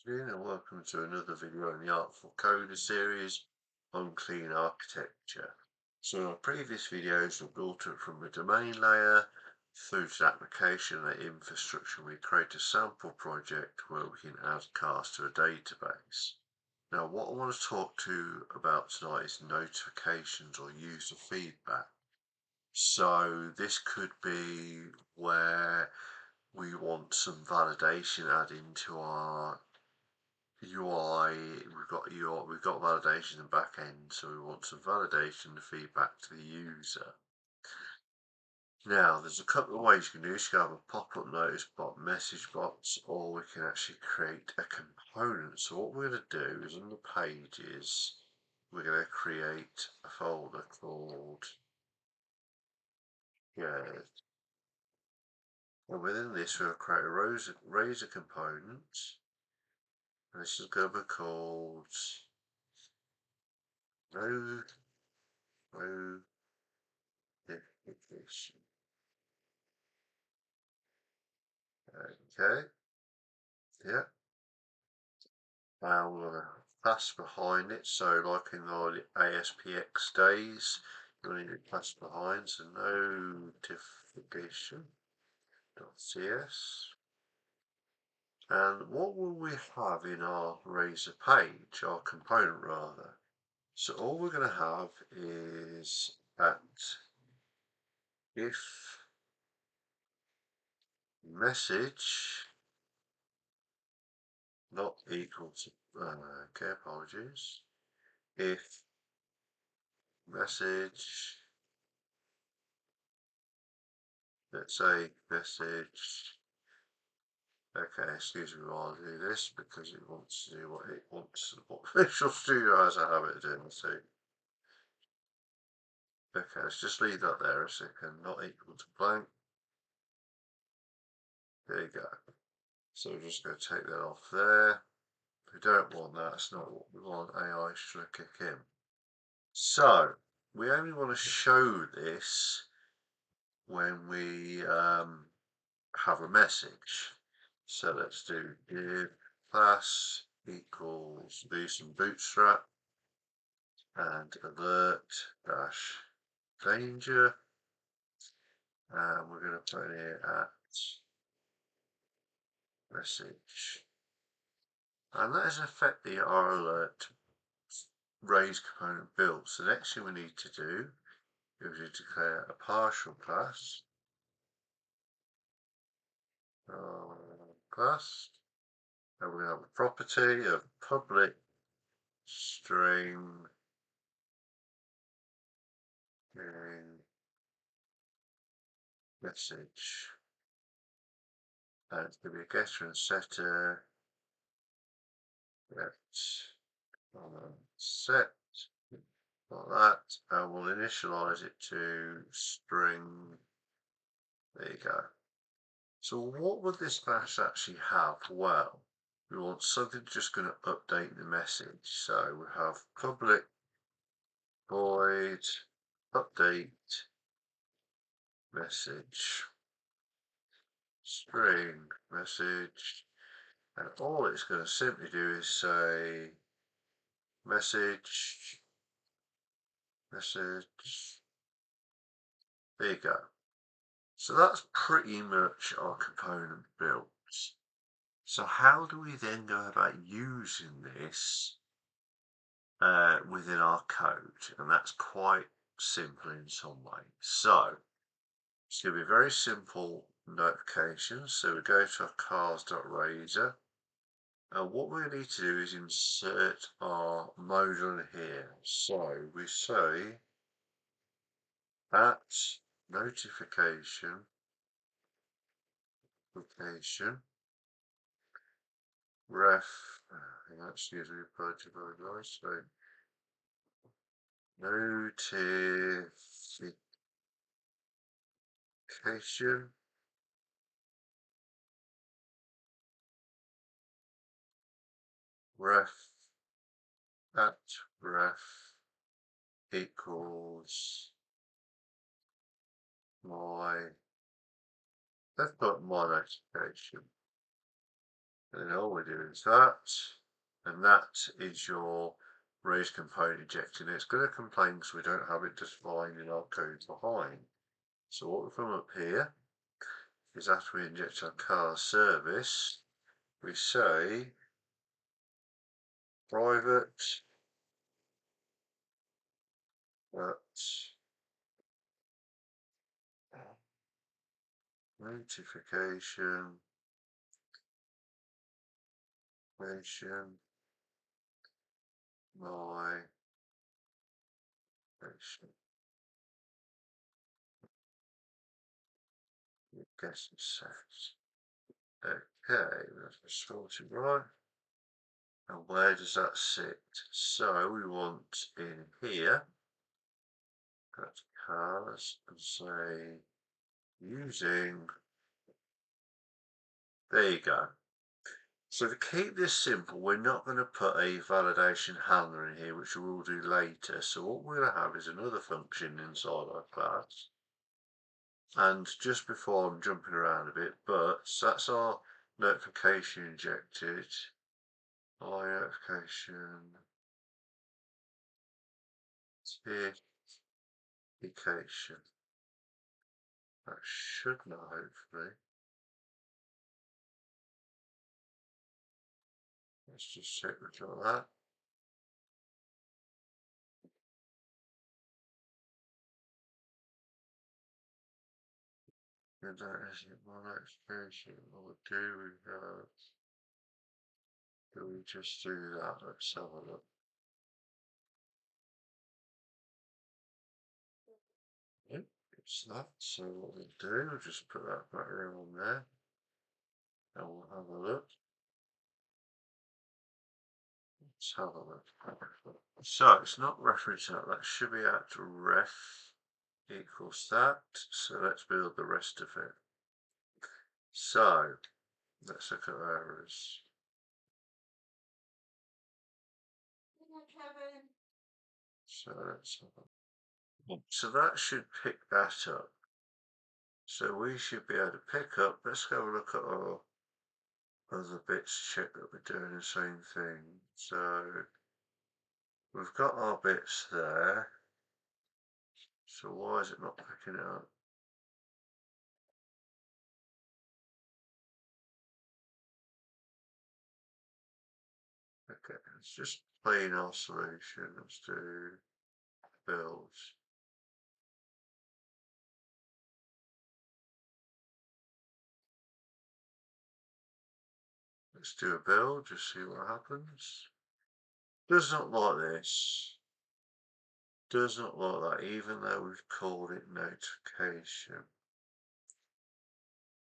afternoon and welcome to another video in the Artful Coder series on clean architecture. So in our previous videos we've built it from the domain layer through to the application and infrastructure. We create a sample project where we can add cars to a database. Now what I want to talk to about tonight is notifications or user feedback. So this could be where we want some validation added into our UI. We've got validation in the back end, so we want some validation to feedback to the user. Now, there's a couple of ways you can do this. You can have a pop-up notice bot, message bots, or we can actually create a component. So what we're going to do is on the pages, we're going to create a folder called and within this we'll create a razor component. And this is going to be called no notification. Okay, yeah. Now we're going to pass behind it. So like in the ASPX days, you'll need to pass behind. So notification.cs. And what will we have in our razor page, our component rather? So all we're going to have is at if message not equal to okay, apologies. If message, let's say message, okay, excuse me while I do this because it wants to do what it wants, what Visual Studio has a habit of doing. So okay, let's just leave that there a second, not equal to blank. There you go. So we're just going to take that off there. We don't want that, that's not what we want. AI should kick in. So we only want to show this when we have a message. So let's do give class equals boost and bootstrap and alert dash danger, and we're going to put it at message, and that is effectively our alert raise component built. So the next thing we need to do is we declare a partial class and we're going to have a property of public string message, and it's going to be a getter and setter. Let's set like that, and we'll initialize it to string. There you go. So what would this class actually have? Well, we want something just going to update the message. So we have public void update message string message, and all it's going to simply do is say message. There you go. So that's pretty much our component built. So how do we then go about using this within our code? And that's quite simple in some ways. So it's going to be very simple notifications. So we go to our cars.razor, and what we need to do is insert our mode on here. So we say at notification location ref, excuse me, apologize, so notification ref at ref equals my, let's put my notification. And then all we do is that, and that is your raised component injected. And it's going to complain because we don't have it defined in our code behind. So what we come up here is after we inject our car service, we say private notification mention my patient. Guess it says. Okay, that's sorted right. And where does that sit? So we want in here, go to cars and say using, there you go. So to keep this simple, we're not going to put a validation handler in here, which we will do later. So what we're going to have is another function inside our class. And just before I'm jumping around a bit, but so that's our notification injected. My notification notification. That should not hopefully. Let's just check we got that. And that isn't my notification. What do we have? Do we just do that? Let's have a look. Yep, it's that. So what we'll do, we'll just put that back around there. And we'll have a look. Let's have a look. So it's not referencing that should be at ref equals that. So let's build the rest of it. So let's look at errors. So let's have a look. So that should pick that up. So we should be able to pick up, let's have a look at our other bits, check that we're doing the same thing. So we've got our bits there. So why is it not picking it up? Okay, let's just plain our solution. Let's do builds. Let's do a build, just see what happens. Does not like this. Does not like that, even though we've called it notification.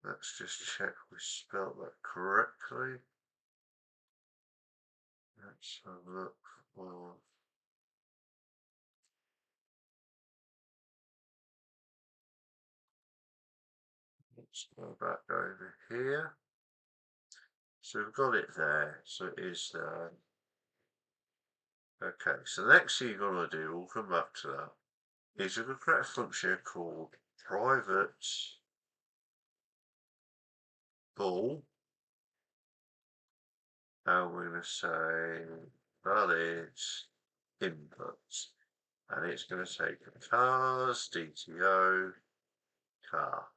Let's just check we spelled that correctly. Let's have a look for. Let's go back over here. So we've got it there, so it is there. Okay, so the next thing you're going to do, we'll come back to that, is you're going to create a function called private bool, and we're going to say valid input, and it's going to take cars, DTO, car.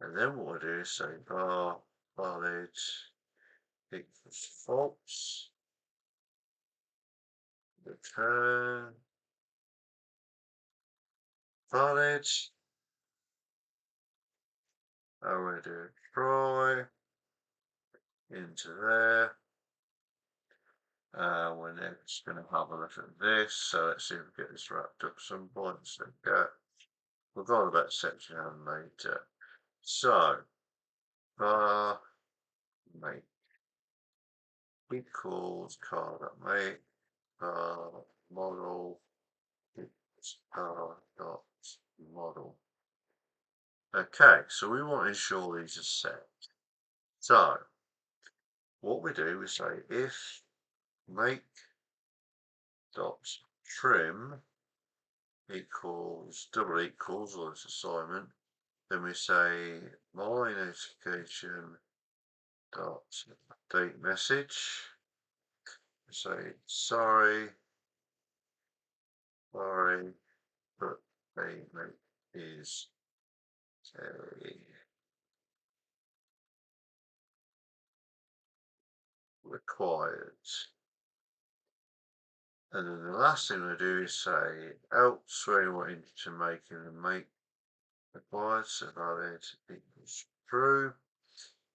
And then what we'll do is say bar valid equals false, return valid, and we're going to do try into there. We're next going to have a look at this, so let's see if we get this wrapped up some points. We've got about section and later. So bar make equals car.make model equals car.model. Okay, so we want to ensure these are set. So what we do, we say if make dot trim equals double equals, or this assignment, then we say my notification dot update message. Say sorry, but payment is required. And then the last thing I do is say else where you want to make required, so valid equals true.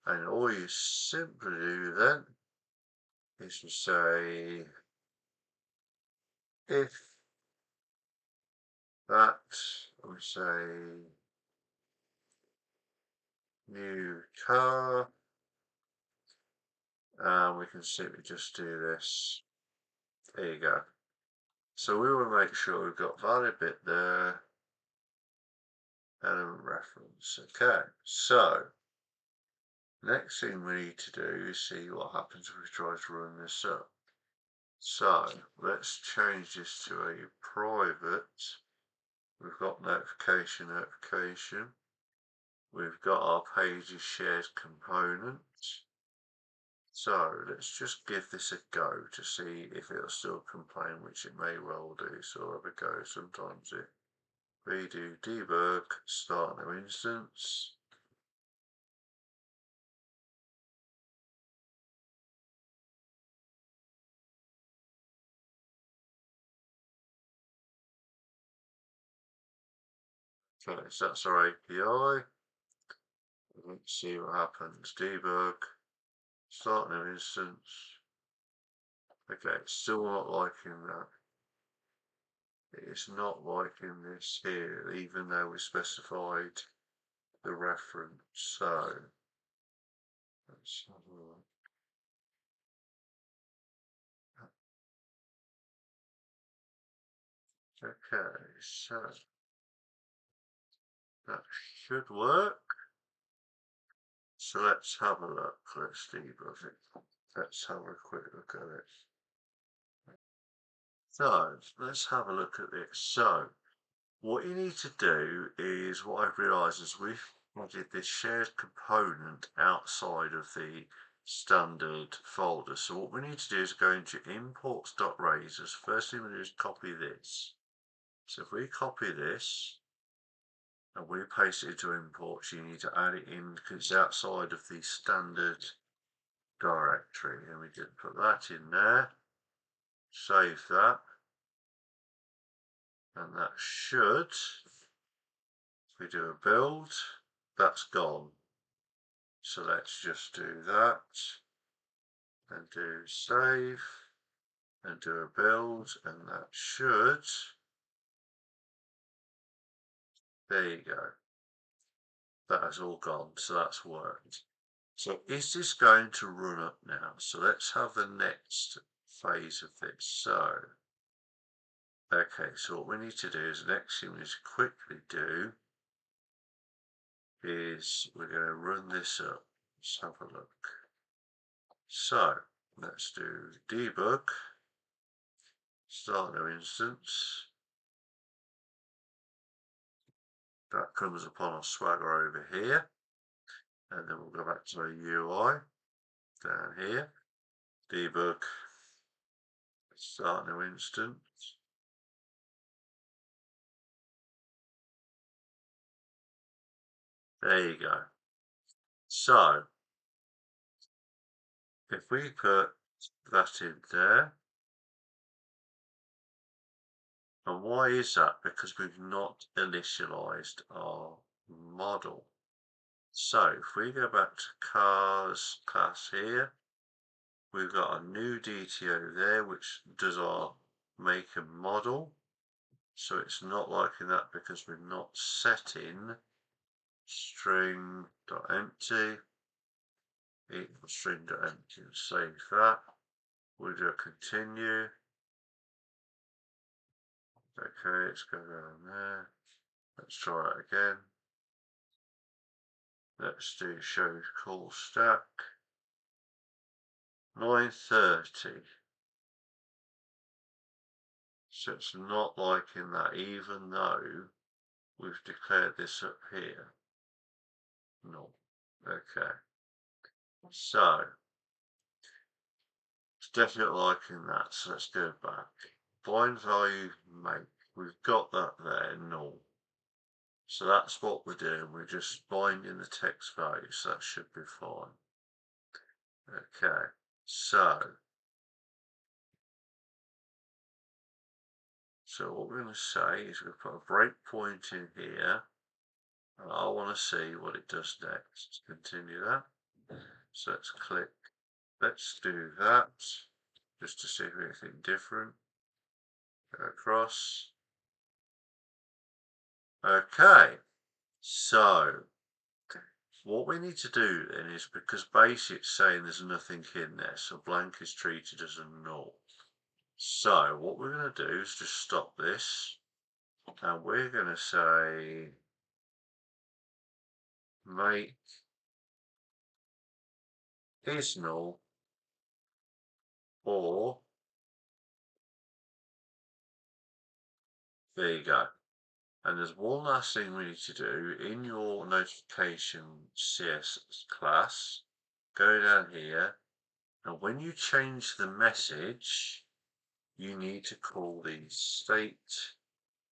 And all you simply do then is you say if that, we say new car, and we can simply just do this. There you go. So we will make sure we've got valid bit there, element reference. Okay, so next thing we need to do is see what happens if we try to run this up. So let's change this to a private. We've got notification. We've got our pages shared component. So let's just give this a go to see if it'll still complain, which it may well do. So I'll have a go. Sometimes it redo debug, start new instance. Okay, so that's our API. Let's see what happens. Debug, start new instance. Okay, it's still not liking that. It's not liking this here, even though we specified the reference. So let's have a look. Okay, so that should work. So let's have a look. Let's debug it. Let's have a quick look at it. So let's have a look at this. So what you need to do is, what I've realised is we've added this shared component outside of the standard folder. So what we need to do is go into imports.razors. First thing we do is copy this. So if we copy this and we paste it into imports, you need to add it in because it's outside of the standard directory. And we can put that in there, save that, and that should, if we do a build, that's gone. So let's just do that and do save and do a build, and that should, there you go. That has all gone, so that's worked. So is this going to run up now? So let's have the next phase of this. So, okay, so what we need to do is, the next thing we need to quickly do is we're going to run this up. Let's have a look. So let's do debug, start new instance. That comes upon our Swagger over here, and then we'll go back to our UI down here, debug, start new instance. There you go. So if we put that in there, and why is that? Because we've not initialized our model. So if we go back to cars class here, we've got a new DTO there which does our make and model. So it's not liking that because we're not setting string.empty equals string.empty. Save that. We'll do a continue. Okay, let's go down there. Let's try it again. Let's do show call stack. 930. So it's not liking that, even though we've declared this up here. No. Okay. So it's definitely liking that. So let's go back. Bind value make. We've got that there, null. So that's what we're doing. We're just binding the text value, so that should be fine. Okay, so what we're going to say is we'll put a breakpoint in here, and I want to see what it does next. Let's continue that. So let's click. Let's do that, just to see if anything different. Go across. Okay, so what we need to do then is, because basically it's saying there's nothing in there, so blank is treated as a null. So what we're going to do is just stop this, and we're going to say make is null, or there you go. And there's one last thing we need to do in your notification CS class. Go down here, and when you change the message, you need to call the state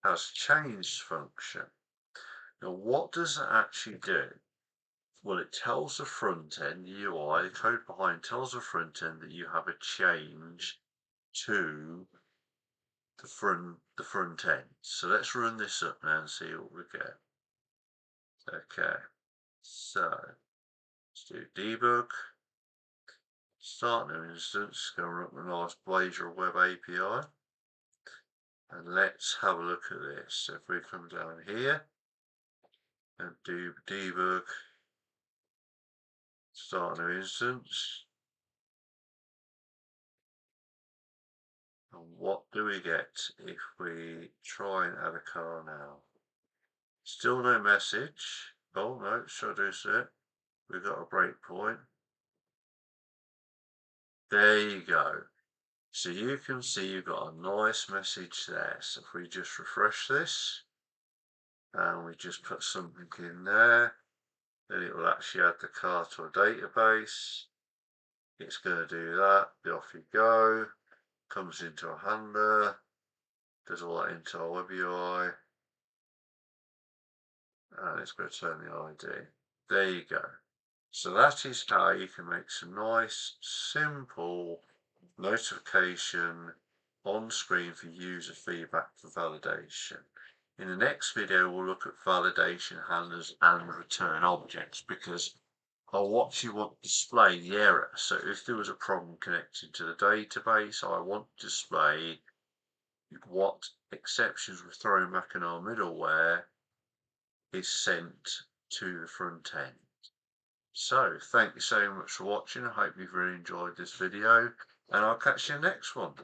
has changed function. Now, what does that actually do? Well, it tells the front end, the UI, the code behind tells the front end that you have a change to the front end. So let's run this up now and see what we get. Okay, so let's do debug, start new instance, go run up the nice blazor web API, and let's have a look at this. So if we come down here and do debug, start new instance, and what do we get if we try and add a car now? Still no message. Oh no, should I do it? We've got a breakpoint. There you go. So you can see you've got a nice message there. So if we just refresh this and we just put something in there, then it will actually add the car to a database. It's going to do that. Off you go. Comes into a handler. Does all that into our web UI. And it's going to turn the ID. There you go. So that is how you can make some nice, simple notification on screen for user feedback for validation. In the next video, we'll look at validation handlers and return objects, because what you want to display the error. So if there was a problem connected to the database, I want to display what exceptions were thrown back in our middleware is sent to the front end. So thank you so much for watching. I hope you've really enjoyed this video, and I'll catch you in the next one.